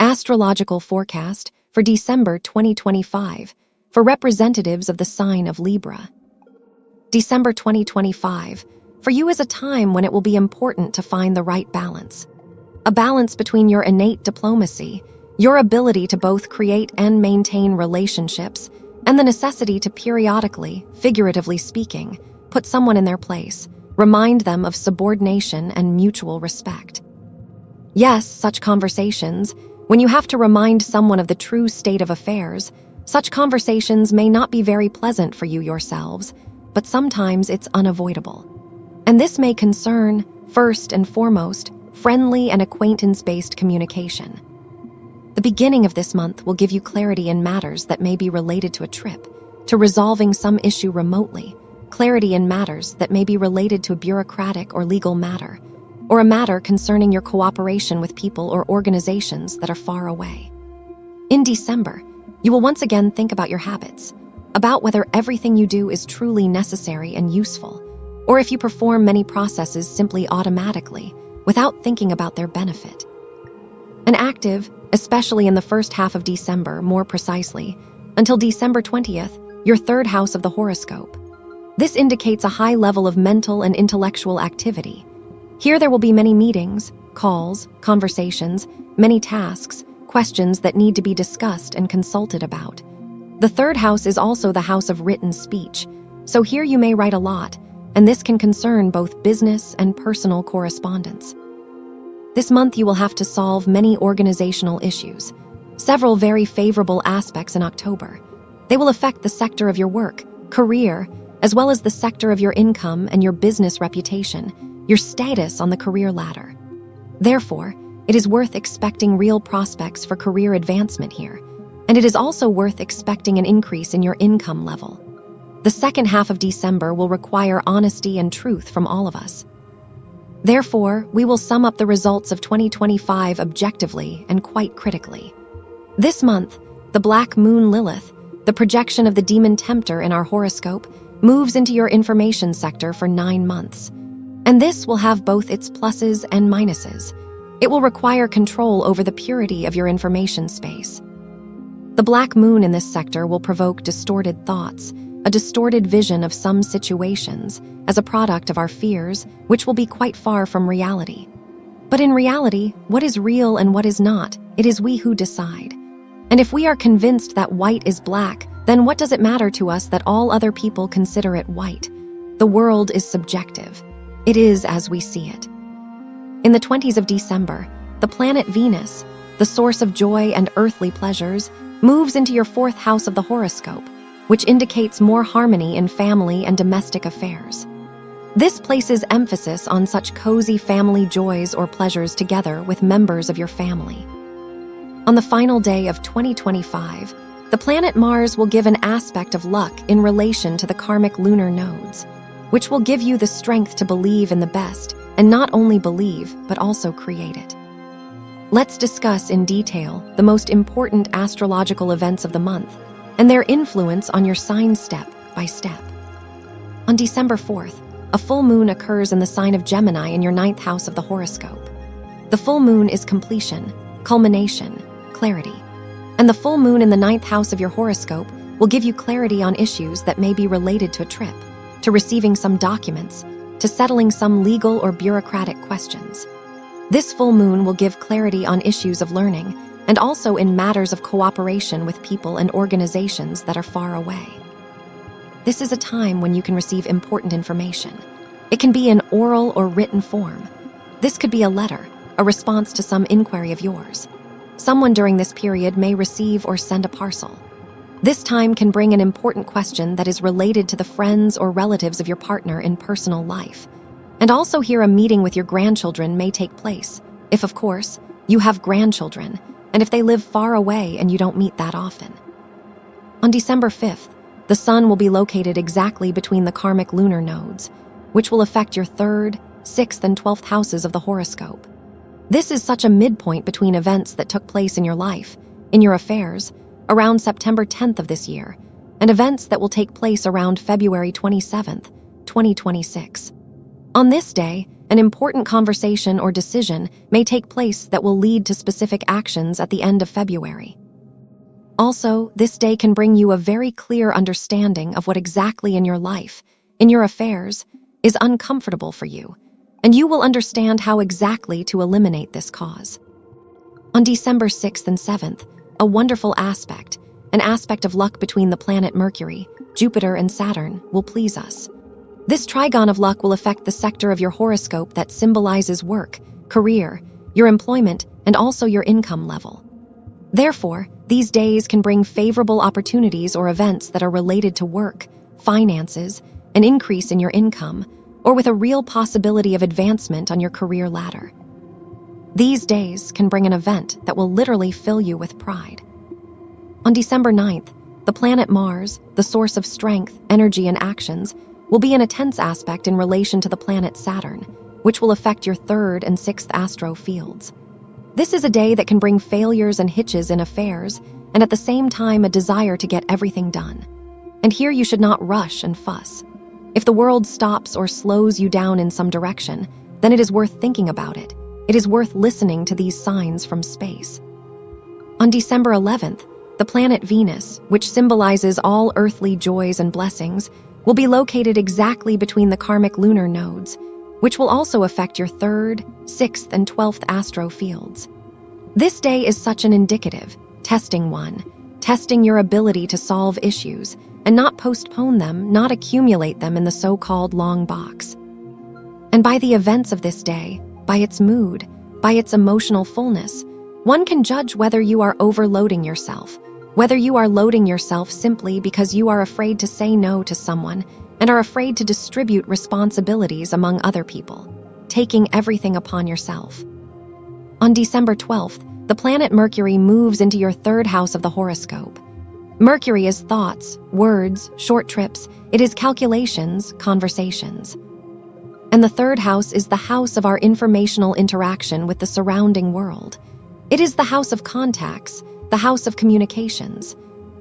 Astrological forecast for December 2025 for representatives of the sign of Libra. December 2025 for you is a time when it will be important to find the right balance. A balance between your innate diplomacy, your ability to both create and maintain relationships, and the necessity to periodically, figuratively speaking, put someone in their place, remind them of subordination and mutual respect. Yes, such conversations, when you have to remind someone of the true state of affairs, such conversations may not be very pleasant for you yourselves, but sometimes it's unavoidable. And this may concern, first and foremost, friendly and acquaintance-based communication. The beginning of this month will give you clarity in matters that may be related to a trip, to resolving some issue remotely, clarity in matters that may be related to a bureaucratic or legal matter, or a matter concerning your cooperation with people or organizations that are far away. In December, you will once again think about your habits, about whether everything you do is truly necessary and useful, or if you perform many processes simply automatically, without thinking about their benefit. An active, especially in the first half of December, more precisely, until December 20th, your third house of the horoscope. This indicates a high level of mental and intellectual activity. Here there will be many meetings, calls, conversations, many tasks, questions that need to be discussed and consulted about. The third house is also the house of written speech, so here you may write a lot, and this can concern both business and personal correspondence. This month you will have to solve many organizational issues, several very favorable aspects in October. They will affect the sector of your work, career, as well as the sector of your income and your business reputation, your status on the career ladder. Therefore, it is worth expecting real prospects for career advancement here, and it is also worth expecting an increase in your income level. The second half of December will require honesty and truth from all of us. Therefore, we will sum up the results of 2025 objectively and quite critically. This month, the Black Moon Lilith, the projection of the demon tempter in our horoscope, moves into your information sector for 9 months. And this will have both its pluses and minuses. It will require control over the purity of your information space. The Black Moon in this sector will provoke distorted thoughts, a distorted vision of some situations as a product of our fears, which will be quite far from reality. But in reality, what is real and what is not, it is we who decide. And if we are convinced that white is black, then what does it matter to us that all other people consider it white? The world is subjective. It is as we see it. In the 20s of December, the planet Venus, the source of joy and earthly pleasures, moves into your fourth house of the horoscope, which indicates more harmony in family and domestic affairs. This places emphasis on such cozy family joys or pleasures together with members of your family. On the final day of 2025, the planet Mars will give an aspect of luck in relation to the karmic lunar nodes, which will give you the strength to believe in the best and not only believe, but also create it. Let's discuss in detail the most important astrological events of the month and their influence on your sign step by step. On December 4th, a full moon occurs in the sign of Gemini in your 9th house of the horoscope. The full moon is completion, culmination, clarity. And the full moon in the 9th house of your horoscope will give you clarity on issues that may be related to a trip, to receiving some documents, to settling some legal or bureaucratic questions. This full moon will give clarity on issues of learning and also in matters of cooperation with people and organizations that are far away. This is a time when you can receive important information. It can be in oral or written form. This could be a letter, a response to some inquiry of yours. Someone during this period may receive or send a parcel. This time can bring an important question that is related to the friends or relatives of your partner in personal life. And also here a meeting with your grandchildren may take place, if of course, you have grandchildren, and if they live far away and you don't meet that often. On December 5th, the sun will be located exactly between the karmic lunar nodes, which will affect your 3rd, 6th, and 12th houses of the horoscope. This is such a midpoint between events that took place in your life, in your affairs, around September 10th of this year, and events that will take place around February 27th, 2026. On this day, an important conversation or decision may take place that will lead to specific actions at the end of February. Also, this day can bring you a very clear understanding of what exactly in your life, in your affairs, is uncomfortable for you, and you will understand how exactly to eliminate this cause. On December 6th and 7th, a wonderful aspect, an aspect of luck between the planet Mercury, Jupiter, and Saturn, will please us. This trigon of luck will affect the sector of your horoscope that symbolizes work, career, your employment, and also your income level. Therefore, these days can bring favorable opportunities or events that are related to work, finances, an increase in your income, or with a real possibility of advancement on your career ladder. These days can bring an event that will literally fill you with pride. On December 9th, the planet Mars, the source of strength, energy, and actions, will be in a tense aspect in relation to the planet Saturn, which will affect your 3rd and 6th astro fields. This is a day that can bring failures and hitches in affairs, and at the same time a desire to get everything done. And here you should not rush and fuss. If the world stops or slows you down in some direction, then it is worth thinking about it. It is worth listening to these signs from space. On December 11th, the planet Venus, which symbolizes all earthly joys and blessings, will be located exactly between the karmic lunar nodes, which will also affect your 3rd, 6th, and 12th astro fields. This day is such an indicative, testing one, testing your ability to solve issues and not postpone them, not accumulate them in the so-called long box. And by the events of this day, by its mood, by its emotional fullness, one can judge whether you are overloading yourself, whether you are loading yourself simply because you are afraid to say no to someone and are afraid to distribute responsibilities among other people, taking everything upon yourself. On December 12th, the planet Mercury moves into your 3rd house of the horoscope. Mercury is thoughts, words, short trips. It is calculations, conversations. And the 3rd house is the house of our informational interaction with the surrounding world. It is the house of contacts, the house of communications.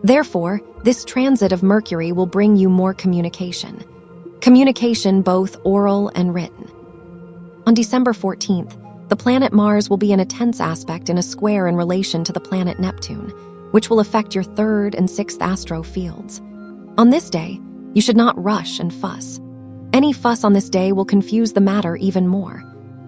Therefore, this transit of Mercury will bring you more communication. Communication both oral and written. On December 14th, the planet Mars will be in a tense aspect in a square in relation to the planet Neptune, which will affect your 3rd and 6th astro fields. On this day, you should not rush and fuss. Any fuss on this day will confuse the matter even more.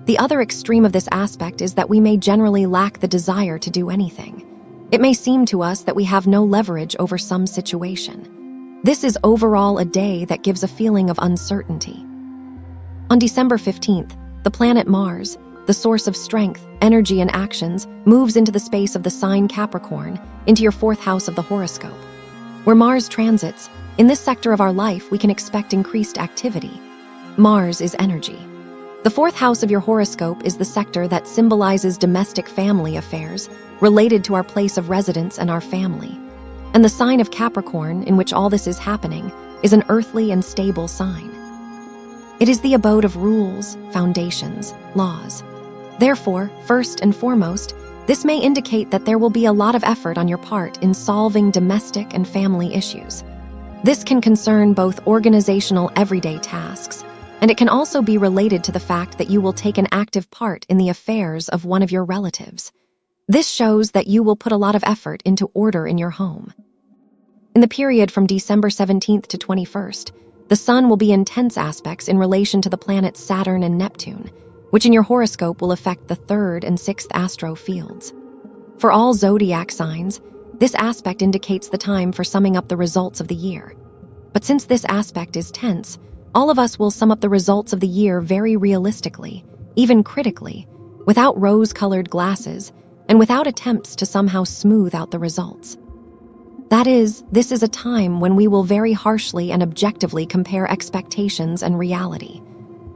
The other extreme of this aspect is that we may generally lack the desire to do anything. It may seem to us that we have no leverage over some situation. This is overall a day that gives a feeling of uncertainty. On December 15th, the planet Mars, the source of strength, energy, and actions, moves into the space of the sign Capricorn, into your 4th house of the horoscope. Where Mars transits, in this sector of our life, we can expect increased activity. Mars is energy. The 4th house of your horoscope is the sector that symbolizes domestic family affairs related to our place of residence and our family. And the sign of Capricorn, in which all this is happening, is an earthly and stable sign. It is the abode of rules, foundations, laws. Therefore, first and foremost, this may indicate that there will be a lot of effort on your part in solving domestic and family issues. This can concern both organizational everyday tasks, and it can also be related to the fact that you will take an active part in the affairs of one of your relatives. This shows that you will put a lot of effort into order in your home. In the period from December 17th to 21st, the Sun will be in tense aspects in relation to the planets Saturn and Neptune, which in your horoscope will affect the 3rd and 6th astro fields. For all zodiac signs, this aspect indicates the time for summing up the results of the year. But since this aspect is tense, all of us will sum up the results of the year very realistically, even critically, without rose-colored glasses, and without attempts to somehow smooth out the results. That is, this is a time when we will very harshly and objectively compare expectations and reality.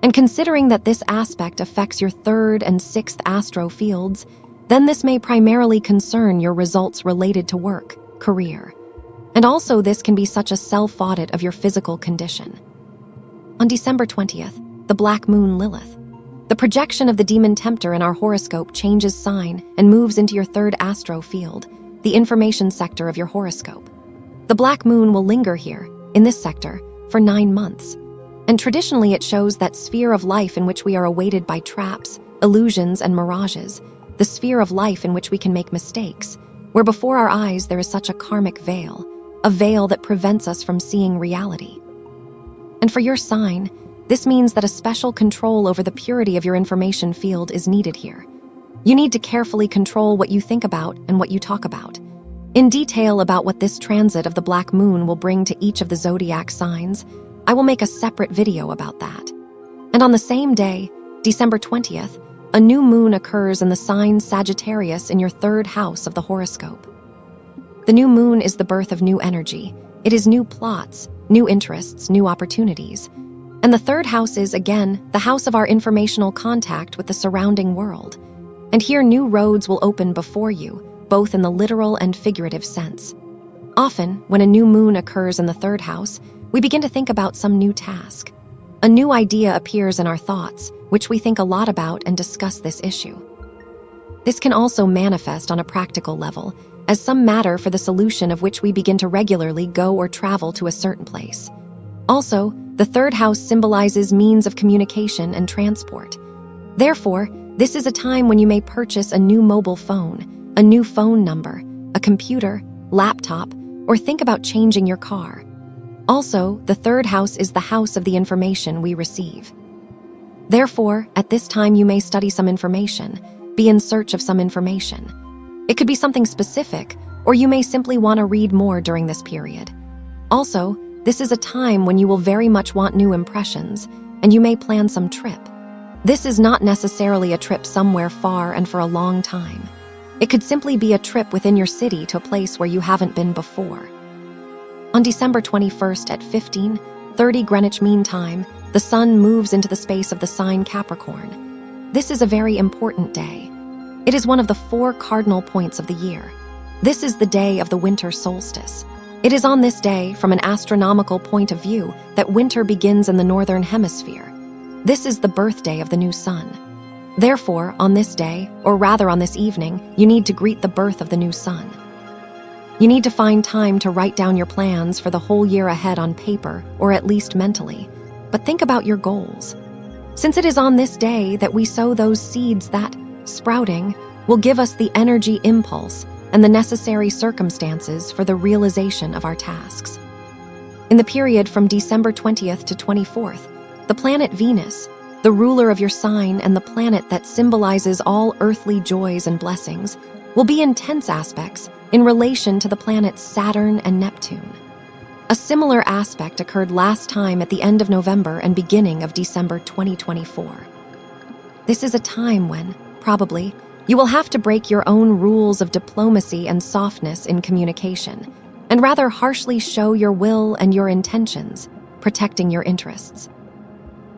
And considering that this aspect affects your 3rd and 6th astro fields, then this may primarily concern your results related to work, career. And also this can be such a self-audit of your physical condition. On December 20th, the Black Moon Lilith. The projection of the demon tempter in our horoscope changes sign and moves into your 3rd astro field, the information sector of your horoscope. The Black Moon will linger here, in this sector, for 9 months. And traditionally it shows that sphere of life in which we are awaited by traps, illusions, and mirages, the sphere of life in which we can make mistakes, where before our eyes there is such a karmic veil, a veil that prevents us from seeing reality. And for your sign, this means that a special control over the purity of your information field is needed here. You need to carefully control what you think about and what you talk about. In detail about what this transit of the black moon will bring to each of the zodiac signs, I will make a separate video about that. And on the same day, December 20th, a new moon occurs in the sign Sagittarius in your 3rd house of the horoscope. The new moon is the birth of new energy. It is new plots, new interests, new opportunities. And the 3rd house is, again, the house of our informational contact with the surrounding world. And here new roads will open before you, both in the literal and figurative sense. Often, when a new moon occurs in the 3rd house, we begin to think about some new task. A new idea appears in our thoughts, which we think a lot about and discuss this issue. This can also manifest on a practical level, as some matter for the solution of which we begin to regularly go or travel to a certain place. Also, the 3rd house symbolizes means of communication and transport. Therefore, this is a time when you may purchase a new mobile phone, a new phone number, a computer, laptop, or think about changing your car. Also, the 3rd house is the house of the information we receive. Therefore, at this time you may study some information, be in search of some information. It could be something specific, or you may simply want to read more during this period. Also, this is a time when you will very much want new impressions, and you may plan some trip. This is not necessarily a trip somewhere far and for a long time. It could simply be a trip within your city to a place where you haven't been before. On December 21st at 15:30 Greenwich Mean Time, the sun moves into the space of the sign Capricorn. This is a very important day. It is one of the 4 cardinal points of the year. This is the day of the winter solstice. It is on this day, from an astronomical point of view, that winter begins in the northern hemisphere. This is the birthday of the new sun. Therefore, on this day, or rather on this evening, you need to greet the birth of the new sun. You need to find time to write down your plans for the whole year ahead on paper, or at least mentally. But think about your goals. Since it is on this day that we sow those seeds that, sprouting, will give us the energy impulse and the necessary circumstances for the realization of our tasks. In the period from December 20th to 24th, the planet Venus, the ruler of your sign and the planet that symbolizes all earthly joys and blessings, will be in tense aspects in relation to the planets Saturn and Neptune. A similar aspect occurred last time at the end of November and beginning of December 2024. This is a time when, probably, you will have to break your own rules of diplomacy and softness in communication, and rather harshly show your will and your intentions, protecting your interests.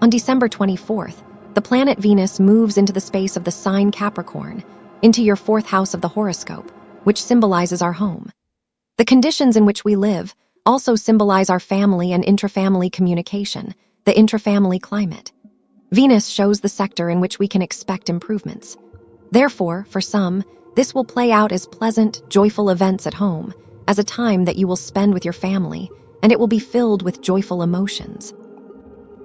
On December 24th, the planet Venus moves into the space of the sign Capricorn, into your 4th house of the horoscope, which symbolizes our home. The conditions in which we live also symbolize our family and intrafamily communication, the intrafamily climate. Venus shows the sector in which we can expect improvements. Therefore, for some, this will play out as pleasant, joyful events at home, as a time that you will spend with your family, and it will be filled with joyful emotions.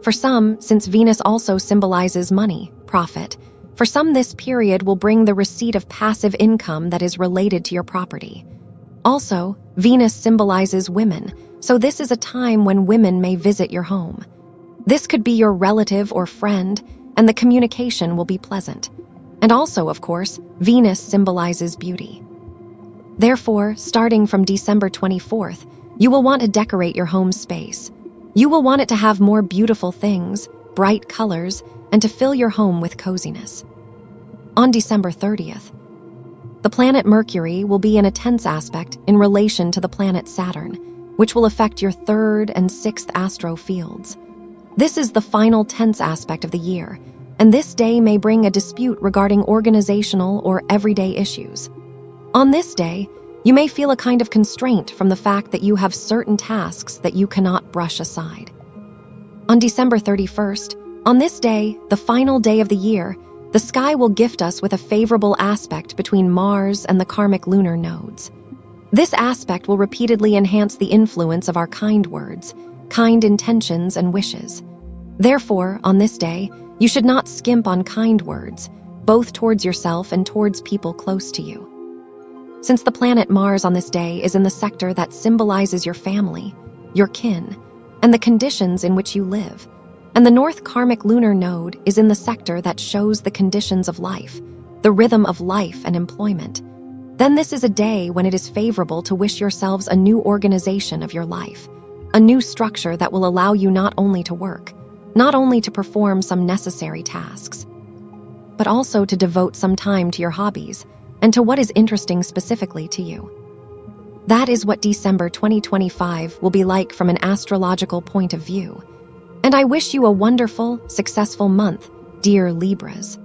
For some, since Venus also symbolizes money, profit, for some this period will bring the receipt of passive income that is related to your property. Also, Venus symbolizes women, so this is a time when women may visit your home. This could be your relative or friend, and the communication will be pleasant. And also, of course, Venus symbolizes beauty. Therefore, starting from December 24th, you will want to decorate your home space. You will want it to have more beautiful things, bright colors, and to fill your home with coziness. On December 30th, the planet Mercury will be in a tense aspect in relation to the planet Saturn, which will affect your 3rd and 6th astro fields. This is the final tense aspect of the year, and this day may bring a dispute regarding organizational or everyday issues. On this day, you may feel a kind of constraint from the fact that you have certain tasks that you cannot brush aside. On December 31st, on this day, the final day of the year, the sky will gift us with a favorable aspect between Mars and the karmic lunar nodes. This aspect will repeatedly enhance the influence of our kind words, kind intentions, and wishes. Therefore, on this day, you should not skimp on kind words, both towards yourself and towards people close to you. Since the planet Mars on this day is in the sector that symbolizes your family, your kin, and the conditions in which you live, and the North Karmic lunar node is in the sector that shows the conditions of life, the rhythm of life and employment, then this is a day when it is favorable to wish yourselves a new organization of your life, a new structure that will allow you not only to work, not only to perform some necessary tasks, but also to devote some time to your hobbies and to what is interesting specifically to you. That is what December 2025 will be like from an astrological point of view. And I wish you a wonderful, successful month, dear Libras.